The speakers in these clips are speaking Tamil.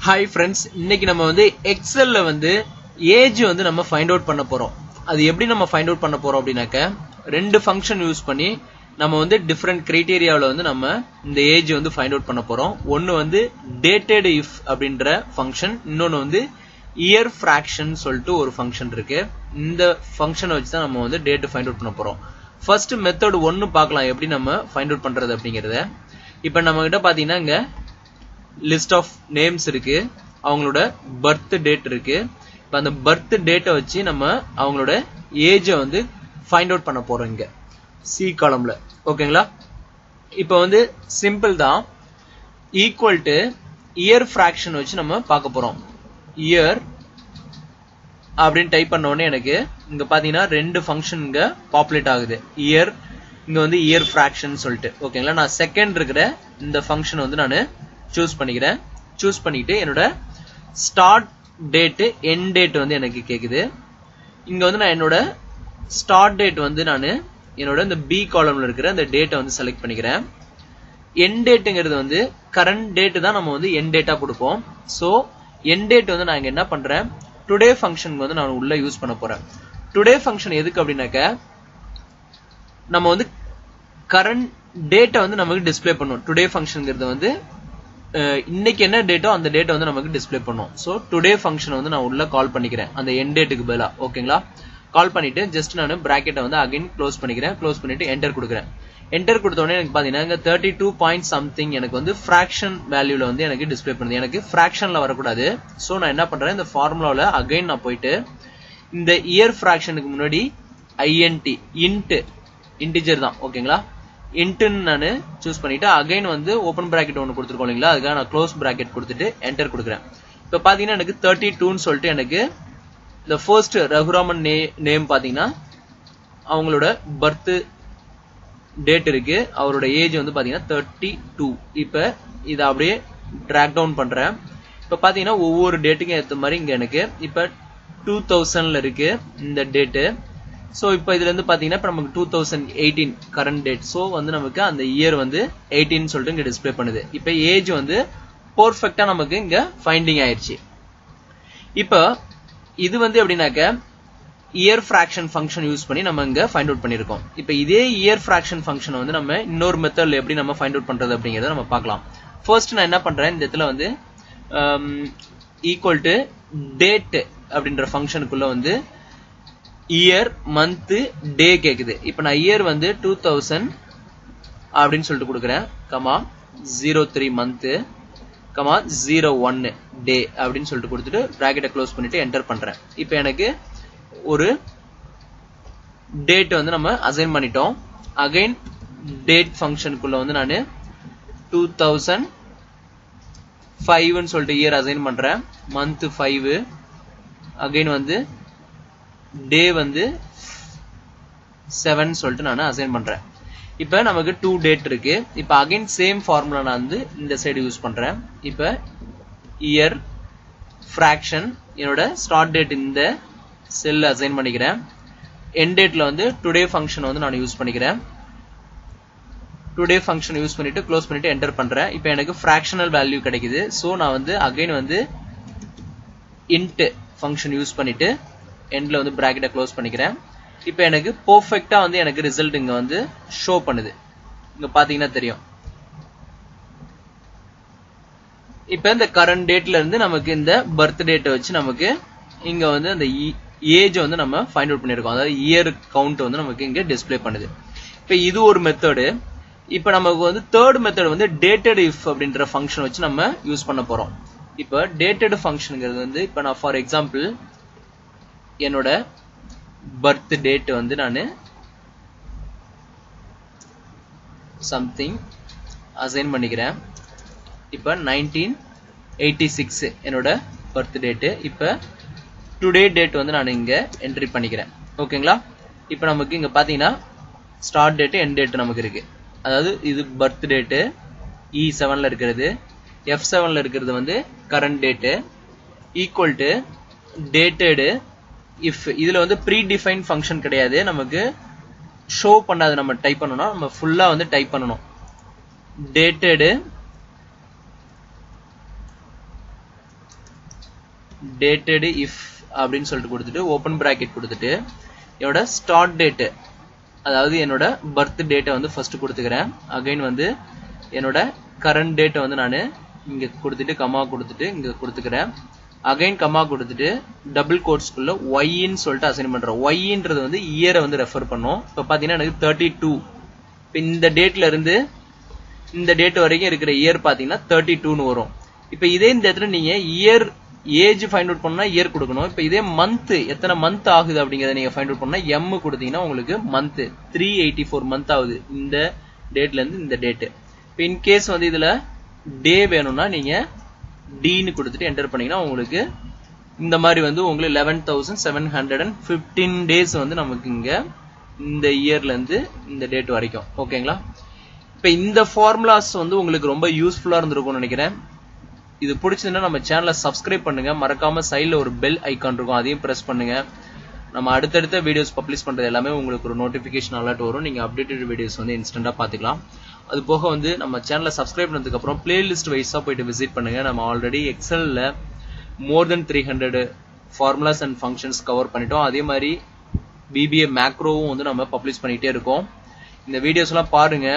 Hi friends, இன்னைக்கு நம்ம வந்து எக்ஸல்ல வந்து ஏஜ் வந்து நம்ம ஃபைண்ட் அவுட் பண்ண போறோம். அது எப்படி நம்ம ஃபைண்ட் அவுட் பண்ண போறோம் அப்படினாக்க ரெண்டு ஃபங்க்ஷன் யூஸ் பண்ணி நம்ம வந்து டிஃபரண்ட் கிரைட்டீரியாவுல வந்து நம்ம இந்த ஏஜ் வந்து ஃபைண்ட் அவுட் பண்ண போறோம். ஒன்னு வந்து டேட்டட் இஃப் அப்படின்ற ஃபங்க்ஷன், இன்னொன்னு வந்து இயர் ஃபிராக்ஷன் சொல்லிட்டு ஒரு ஃபங்க்ஷன் இருக்கு. இந்த ஃபங்க்ஷனை வச்சு தான் நம்ம வந்து டேட் ஃபைண்ட் அவுட் பண்ண போறோம். ஃபர்ஸ்ட் மெத்தட் 1 பார்க்கலாம் எப்படி நம்ம ஃபைண்ட் அவுட் பண்றது அப்படிங்கறத. இப்போ நம்ம கிட்ட பாத்தீங்கன்னா இங்க லிஸ்ட் ஆஃப் நேம்ஸ் இருக்கு, அவங்களோட பர்த் டேட் இருக்கு. இப்போ அந்த பர்த் டேட்டை வச்சு நம்ம அவங்களோட ஏஜை வந்து ஃபைண்ட் அவுட் பண்ண போறோம் இங்க சி காலம்ல. ஓகேங்களா? இப்போ வந்து சிம்பிள் தான். ஈக்குவல் டு இயர் ஃபிராக்ஷன் வச்சு நம்ம பார்க்க போறோம். இயர் அப்படின்னு டைப் பண்ண உடனே எனக்கு இங்க பாத்தீங்கன்னா ரெண்டு ஃபங்க்ஷன் இங்க பாப்புலேட் ஆகுது. இயர் இங்க வந்து இயர் ஃபிராக்ஷன் சொல்லிட்டு. ஓகேங்களா? நான் செகண்ட் இருக்கிற இந்த ஃபங்க்ஷன் வந்து நான் சூஸ் பண்ணிக்கிறேன். சூஸ் பண்ணிட்டு என்னோட ஸ்டார்ட் டேட் எண்ட் டேட் வந்து எனக்கு கேக்குது. இங்க வந்து நான் என்னோட ஸ்டார்ட் டேட் வந்து நான் என்னோட இந்த பி காலம்ல இருக்கிற அந்த டேட்டை வந்து செலக்ட் பண்ணிக்கிறேன். எண்ட் டேட்டுங்கிறது வந்து கரண்ட் டேட் தான் நம்ம வந்து எண்ட் டேட்டா கொடுப்போம். ஸோ எண்ட் டேட் வந்து நான் இங்க என்ன பண்றேன், டுடே ஃபங்க்ஷன் வந்து நான் உள்ள யூஸ் பண்ண போறேன். டுடே ஃபங்க்ஷன் எதுக்கு அப்படின்னாக்க நம்ம வந்து கரண்ட் டேட்டை வந்து நமக்கு டிஸ்பிளே பண்ணும். டுடே ஃபங்க்ஷன்ங்கிறது வந்து இன்னைக்கு என்ன டேட்டோ அந்த டேட்டை வந்து நமக்கு டிஸ்பிளே பண்ணும். ஸோ டுடே ஃபங்க்ஷன் வந்து நான் உள்ள கால் பண்ணிக்கிறேன் அந்த எண்ட் டேட்டுக்கு பதிலா. ஓகேங்களா? கால் பண்ணிட்டு ஜஸ்ட் நான் பிராக்கெட்டை வந்து அகைன் க்ளோஸ் பண்ணிக்கிறேன். க்ளோஸ் பண்ணிட்டு என்டர் கொடுக்குறேன். என்டர் கொடுத்த உடனே எனக்கு பாத்தீங்கன்னா இங்க 32 பாயிண்ட் சம்திங் எனக்கு வந்து ஃபிராக்ஷன் வேல்யூல வந்து எனக்கு டிஸ்பிளே பண்ணுது. எனக்கு ஃபிராக்ஷன்ல வரக்கூடாது. ஸோ நான் என்ன பண்றேன், இந்த ஃபார்முலாவில் அகைன் நான் போயிட்டு இந்த இயர் ஃபிராக்ஷனுக்கு முன்னாடி ஐஎன்டி இன்டிஜர் தான். ஓகேங்களா? இன்ட்னு நான் சூஸ் பண்ணிட்டு அகைன் வந்து ஓபன் பிராக்கெட் ஒன்று கொடுத்துருக்கோம் இல்லைங்களா, அதுக்காக நான் க்ளோஸ் பிராக்கெட் கொடுத்துட்டு என்டர் கொடுக்குறேன். இப்போ பாத்தீங்கன்னா எனக்கு 32ன்னு சொல்லிட்டு எனக்கு இந்த ஃபர்ஸ்ட் ரகுராமன் நேம் பாத்தீங்கன்னா அவங்களோட பர்த் டேட் இருக்கு, அவரோட ஏஜ் வந்து பாத்தீங்கன்னா 32. இப்போ இதை அப்படியே டிராக் டவுன் பண்றேன். இப்போ பாத்தீங்கன்னா ஒவ்வொரு டேட்டுக்கும் ஏற்ற மாதிரி இங்க எனக்கு இப்போ 2000ல இருக்கு இந்த டேட்டு. ஸோ இப்போ இதுல இருந்து பாத்தீங்கன்னா இப்போ நமக்கு 2018 கரண்ட் டேட். ஸோ வந்து நமக்கு அந்த இயர் வந்து 18 சொல்லிட்டு இங்க டிஸ்பிளே பண்ணுது. இப்போ ஏஜ் வந்து பர்ஃபெக்டா நமக்கு இங்க ஃபைண்டிங் ஆயிடுச்சு. இப்போ இது வந்து எப்படின்னாக்க இயர் ஃபிராக்ஷன் ஃபங்க்ஷன் யூஸ் பண்ணி நம்ம இங்க ஃபைண்ட் அவுட் பண்ணிருக்கோம். இப்போ இதே இயர் ஃபிராக்ஷன் ஃபங்க்ஷன் வந்து நம்ம இன்னொரு மெத்தட்ல எப்படி நம்ம ஃபைண்ட் அவுட் பண்றது அப்படிங்கறத நம்ம பார்க்கலாம். ஃபர்ஸ்ட் நான் என்ன பண்றேன், இந்த இடத்துல வந்து ஈக்குவல் டு டேட் அப்படின்ற ஃபங்க்ஷனுக்குள்ள வந்து இயர் மந்த் டே கேக்குது. இப்போ நான் இயர் வந்து 2000 அப்படின்னு சொல்லிட்டு கொடுக்குறேன். கமா 03 மந்த் கமா 01 டே அப்படின்னு சொல்லிட்டு கொடுத்துட்டு பிராக்கெட்டை க்ளோஸ் பண்ணிட்டு என்டர் பண்றேன். இப்போ எனக்கு ஒரு டேட் வந்து நம்ம அசைன் பண்ணிட்டோம். அகைன் டேட் ஃபங்க்ஷனுக்குள்ள வந்து நான் 2005ன்னு சொல்லிட்டு இயர் அசைன் பண்றேன். மந்த் 5, அகைன் வந்து டே வந்து 7 சொல்லிட்டு நான் அசைன் பண்றேன். இப்ப நமக்கு 2 டேட் இருக்கு. இப்ப அகைன் சேம் ஃபார்முலா நான் வந்து இந்த சைடு யூஸ் பண்றேன். இப்ப இயர் ஃபிராக்ஷன் என்னோட ஸ்டார்ட் டேட் இந்த செல் அசைன் பண்ணிக்கிறேன். எண்ட் டேட்ல வந்து டுடே ஃபங்க்ஷன் வந்து நான் யூஸ் பண்ணிக்கிறேன். டுடே ஃபங்க்ஷன் யூஸ் பண்ணிட்டு க்ளோஸ் பண்ணிட்டு என்டர் பண்றேன். இப்போ எனக்கு ஃபிராக்ஷனல் வேல்யூ கிடைக்குது. ஸோ நான் வந்து அகைன் வந்து இன்ட் ஃபங்க்ஷன் யூஸ் பண்ணிட்டு எண்ட்ல வந்து பிராக்கெட்டை க்ளோஸ் பண்ணிக்கிறேன். இப்போ எனக்கு பெர்ஃபெக்ட்டா வந்து எனக்கு ரிசல்ட் இங்க வந்து ஷோ பண்ணுது. இங்க பாத்தீங்கன்னா தெரியும். இப்போ இந்த கரண்ட் டேட்ல இருந்து நமக்கு இந்த பர்த் டேட்டை வச்சு நமக்கு இங்க வந்து அந்த ஏஜ் வந்து நம்ம ஃபைண்ட் அவுட் பண்ணிருக்கோம். அதாவது இயர் கவுண்ட் வந்து நமக்கு இங்க டிஸ்பிளே பண்ணுது. இப்போ இது ஒரு மெத்தடு. இப்போ நமக்கு வந்து தேர்ட் மெத்தட் வந்து டேட்டட் இஃப் அப்படின்ற ஃபங்க்ஷன் வச்சு நம்ம யூஸ் பண்ண போறோம். இப்போ டேட்டட் ஃபங்க்ஷன்ங்கிறது வந்து இப்போ நான் ஃபார் எக்ஸாம்பிள் என்னோட பர்த் டேட் வந்து நான் சம்திங் அசைன் பண்ணிக்கிறேன். இப்போ 1986 என்னோட பர்த் டேட். இப்போ டுடே டேட் வந்து நான் இங்க என்ட்ரி பண்ணிக்கிறேன். ஓகேங்களா? இப்போ நமக்கு இங்க பாத்தீங்கன்னா ஸ்டார்ட் டேட் எண்ட் டேட் நமக்கு இருக்கு. அதாவது இது பர்த் டேட் E7ல இருக்கிறது, F7ல இருக்கிறது வந்து current date equal to dated if. இதுல வந்து ப்ரீ டிஃபைன் ஃபங்க்ஷன் கிடையாது, நமக்கு ஷோ பண்ணாது. நம்ம டைப் பண்ணனும், நம்ம ஃபுல்லா வந்து டைப் பண்ணனும். டேட்டட் dated if அப்படின்னு சொல்லிட்டு கொடுத்துட்டு ஓபன் பிராக்கெட் கொடுத்துட்டு என்னோட ஸ்டார்ட் டேட் அதாவது என்னோட பர்த் டேட்டை வந்து ஃபர்ஸ்ட் கொடுத்துக்கிறேன். அகைன் வந்து என்னோட கரண்ட் டேட்டை வந்து நான் இங்க கொடுத்துட்டு கமா கொடுத்துட்டு இங்க கொடுத்துக்கிறேன். அகைன் கமா கொடுத்துட்டு டபுள் கோட்ஸ்குள்ள ஒய்ன்னு சொல்லிட்டு அசைன் பண்றோம். ஒய்ன்றது வந்து இயரை வந்து ரெஃபர் பண்ணும். இப்போ பாத்தீங்கன்னா எனக்கு 32. இப்போ இந்த டேட்ல இருந்து இந்த டேட் வரைக்கும் இருக்கிற இயர் பாத்தீங்கன்னா 32ன்னு வரும். இப்போ இதே இந்த இடத்துல நீங்க இயர் ஏஜ் ஃபைண்ட் அவுட் பண்ணா இயர் கொடுக்கணும். இப்போ இதே மந்த் எத்தனை மந்த் ஆகுது அப்படிங்கறத நீங்க ஃபைண்ட் அவுட் பண்ணா எம் கொடுத்தீங்கன்னா உங்களுக்கு மந்த் 384 மந்த் ஆகுது இந்த டேட்ல இருந்து இந்த டேட். இப்போ இன் கேஸ் வந்து இதுல டே வேணும்னா நீங்க டின்னு கொடுத்துட்டு என்டர் பண்ணீங்கன்னா உங்களுக்கு இந்த மாதிரி வந்து உங்களுக்கு 11,715 டேஸ் வந்து நமக்கு இங்க இந்த இயர்ல இருந்து இந்த டேட் வரைக்கும். ஓகேங்களா? இப்ப இந்த ஃபார்முலாஸ் வந்து உங்களுக்கு ரொம்ப யூஸ்ஃபுல்லா இருந்திருக்கும்னு நினைக்கிறேன். இது பிடிச்சதுன்னா நம்ம சேனலை சப்ஸ்கிரைப் பண்ணுங்க. மறக்காம சைட்ல ஒரு பெல் ஐகான் இருக்கும், அதையும் பிரஸ் பண்ணுங்க. நம்ம அடுத்தடுத்த வீடியோஸ் பப்ளிஷ் பண்றது எல்லாமே உங்களுக்கு ஒரு நோட்டிபிகேஷன் அலர்ட் வரும். நீங்க அப்டேட்டட் வீடியோஸ் வந்து இன்ஸ்டன்டா பாத்துக்கலாம். அது போக வந்து நம்ம சேனலை சப்ஸ்கிரைப் பண்ணதுக்கு அப்புறம் பிளேலிஸ்ட் வைஸா போயிட்டு விசிட் பண்ணுங்க. நம்ம ஆல்ரெடி எக்ஸல்ல more than 300 formulas and functions cover பண்ணிட்டோம். அதே மாதிரி பிபிஏ மேக்ரோவும் வந்து நம்ம பப்ளிஷ் பண்ணிட்டே இருக்கோம். இந்த வீடியோஸ் எல்லாம் பாருங்க,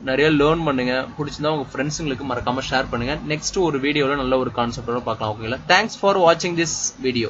நிறைய லேர்ன் பண்ணுங்க. பிடிச்சிருந்தா உங்க ஃப்ரெண்ட்ஸுங்களுக்கு மறக்காம ஷேர் பண்ணுங்க. நெக்ஸ்ட் ஒரு வீடியோல நல்ல ஒரு கான்செப்டோட பார்க்கலாம். ஓகேங்களா? தேங்க்ஸ் ஃபார் வாட்சிங் திஸ் வீடியோ.